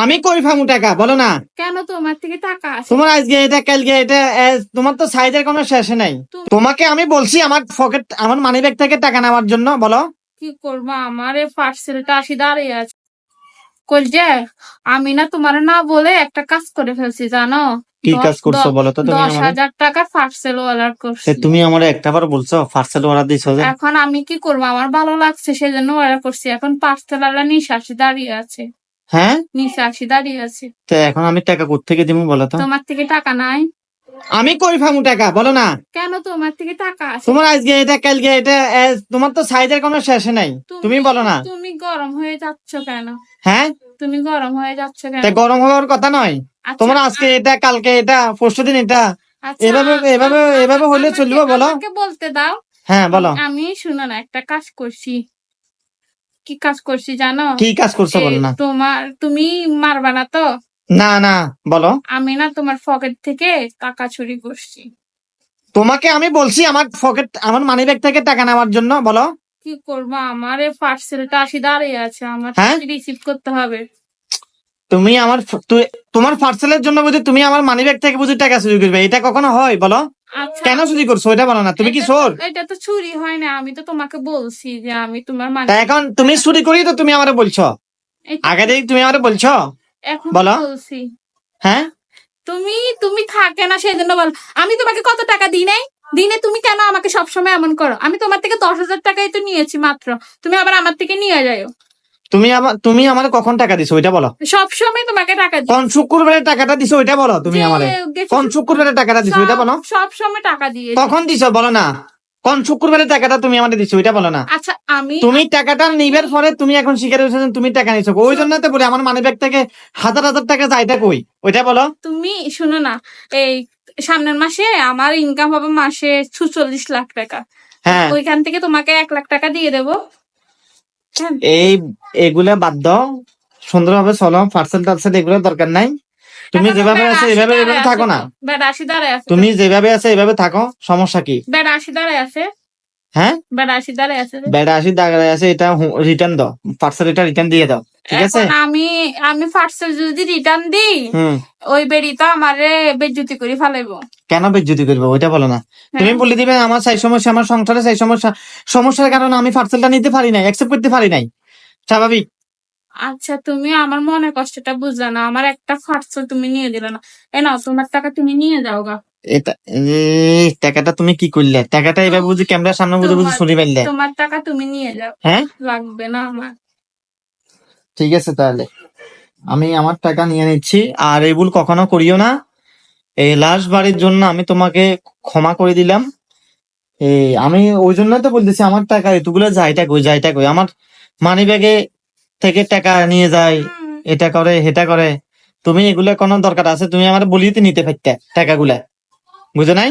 আমি কই পামু টাকা বলো না? কেন তোমার থেকে টাকা আছে? তোমার আজকে এটা কালকে এটা তোমার তো সাইজের কোনো শেষে নাই। তোমাকে আমি বলছি আমার পকেট আমার মানি ব্যাগ থেকে টাকা নেওয়ার জন্য, বলো কি করবো, আমার এই পার্সেলটা আসি দাঁড়িয়ে আছে। কই যে আমি না তোমার না বলে একটা কাজ করে ফেলছি জানো। কি কাজ করছো বলো তো? তুমি 10,000 টাকার পার্সেল অর্ডার করছি। তুমি আমার একটা বার বলছো পার্সেল অর্ডার দিছো যে? এখন আমি কি করবো, আমার ভালো লাগছে সেজন্য অর্ডার করছি। এখন পার্সেল আলা নিচে আসি দাঁড়িয়ে আছে। হ্যাঁ, নিচে আসি দাঁড়িয়ে আছে। তো এখন আমি টাকা কোত্থেকে দিবো বলো তো? তোমার থেকে টাকা নাই। আমি কই পামু টাকা বলো না? কেন তোমার থেকে টাকা আছে? তোমার আজকে এটা কালকে এটা তোমার তো সাইজের কোনো শেষে নাই। তুমি বলো না? তুমি গরম হয়ে যাচ্ছ কেন? হ্যাঁ, তুমি গরম হয়ে যাচ্ছ কেন? তা গরম হওয়ার কথা নয়। আচ্ছা, তোমার আজকে এটা কালকে এটা পরশুদিন এটা আচ্ছা, এভাবে এভাবে এভাবে হলে চলবে বলো? আমাকে বলতে দাও। হ্যাঁ বলো। আমি শুনো না, একটা কাজ করছি। কি কাজ করছি জানো? কি কাজ করছো বলো না? তুমি মারবা না তো? না না, বলো। আমি না তোমার পকেট থেকে টাকা চুরি করছি। তোমাকে আমি বলছি আমার পকেট আমার মানি ব্যাগ থেকে টাকা নেওয়ার জন্য, বলো। কি করবো, আমার এই পার্সেলটা আসি দাঁড়িয়ে আছে, আমার হ্যাঁ, রিসিভ করতে হবে। তুমি আমার তোমার পার্সেলের জন্য বুঝি তুমি আমার মানি ব্যাগ থেকে বুঝি টাকা চুরি করবে? এটা কখনো হয় বলো? আচ্ছা, কেন চুরি করছো এটা বলো না? তুমি কি চোর? এটা তো চুরি হয় না, আমি তো তোমাকে বলছি যে আমি তোমার তা এখন তুমি চুরি করি তো তুমি আমারে বলছো? আগে থেকে তুমি আমারে বলছো? এখন বলো। বলছি। হ্যাঁ, তুমি থাকে না সেই জন্য বল। আমি তোমাকে কত টাকা দিই নাই? দিনে তুমি কেন আমাকে সবসময় এমন করো? আমি তোমার থেকে 10,000 টাকাই তো নিয়েছি মাত্র, তুমি আবার আমার থেকে নিয়ে যাও। তুমি আমার কখন টাকা দিছো ওইটা বলো? সবসময় তোমাকে টাকা দিই। কোন শুক্রবারে টাকাটা দিছো ওইটা বলো তুমি আমারে? কোন শুক্রবারে টাকাটা দিছো ওইটা বলো? সবসময় টাকা দিয়ে। কখন দিছো বলো না? কোন শুক্রবারে টাকাটা তুমি আমাদের দিছো ওইটা বলো না? আচ্ছা, তুমি টাকাটা নিবার পরে তুমি এখন স্বীকার হয়েছো যে তুমি টাকা নিছো, ওই জন্য তো বলি আমার মানি ব্যাগ থেকে হাজার হাজার টাকা যাইটা কই ওইটা বলো? তুমি শুনো না, এই সামনের মাসে আমার ইনকাম হবে মাসে 46 লাখ টাকা। হ্যাঁ, ওইখান থেকে তোমাকে 1 লাখ টাকা দিয়ে দেবো। এই এগুলা বাদ দাও, সুন্দরভাবে চলো। পার্সেল টার্সেল এগুলো দরকার নাই। তুমি যেভাবে আছে এভাবে এভাবে থাকো না। বেড 80 দাঁড়ায় আছে। তুমি যেভাবে আছে এভাবে থাকো, সমস্যা কি? বেড 80 দাঁড়ায় আছে। হ্যাঁ, বেড 80 দাঁড়ায় আছে। বেড়া আসি দাঁড়ায় আছে, এটা রিটার্ন দাও। পার্সেল এটা রিটার্ন দিয়ে দাও, ঠিক আছে? এখন আমি পার্সেল যদি রিটার্ন দিই, ওই বেড়ি তো আমারে বেজ্জতি করে ফেলাইবো। কেন বেজ্জতি করবো ওইটা বলো না? তুমি বলে দিবে আমার সেই সমস্যা, আমার সংসারে সেই সমস্যা, সমস্যার কারণে আমি পার্সেলটা নিতে পারি নাই, অ্যাকসেপ্ট করতে পারি নাই, স্বাভাবিক। আচ্ছা, তুমি আমার মনে কষ্টটা বুঝলা না, আমার একটা পার্সেল তুমি নিয়ে দিলে না। এ নাও তোমার টাকা, তুমি নিয়ে যাও গা। এটা টাকাটা তুমি কি করলে? টাকাটা এবার বুঝি ক্যামেরার সামনে বুঝে বুঝি শুনি পাইলে? তোমার টাকা তুমি নিয়ে যাও। হ্যাঁ, লাগবে না আমার। ঠিক আছে, তাহলে আমি আমার টাকা নিয়ে নিচ্ছি। আর এই ভুল কখনো করিও না। এই লাস্ট বাড়ির জন্য আমি তোমাকে ক্ষমা করে দিলাম। আমি ওই জন্য তো বলতেছি আমার টাকা এতগুলো যাইটা কই আমার মানি ব্যাগে থেকে টাকা নিয়ে যায়, এটা করে হেটা করে। তুমি এগুলা কোনো দরকার আছে? তুমি আমার বলিতে নিতে পারতে টাকাগুলা, বুঝো নাই?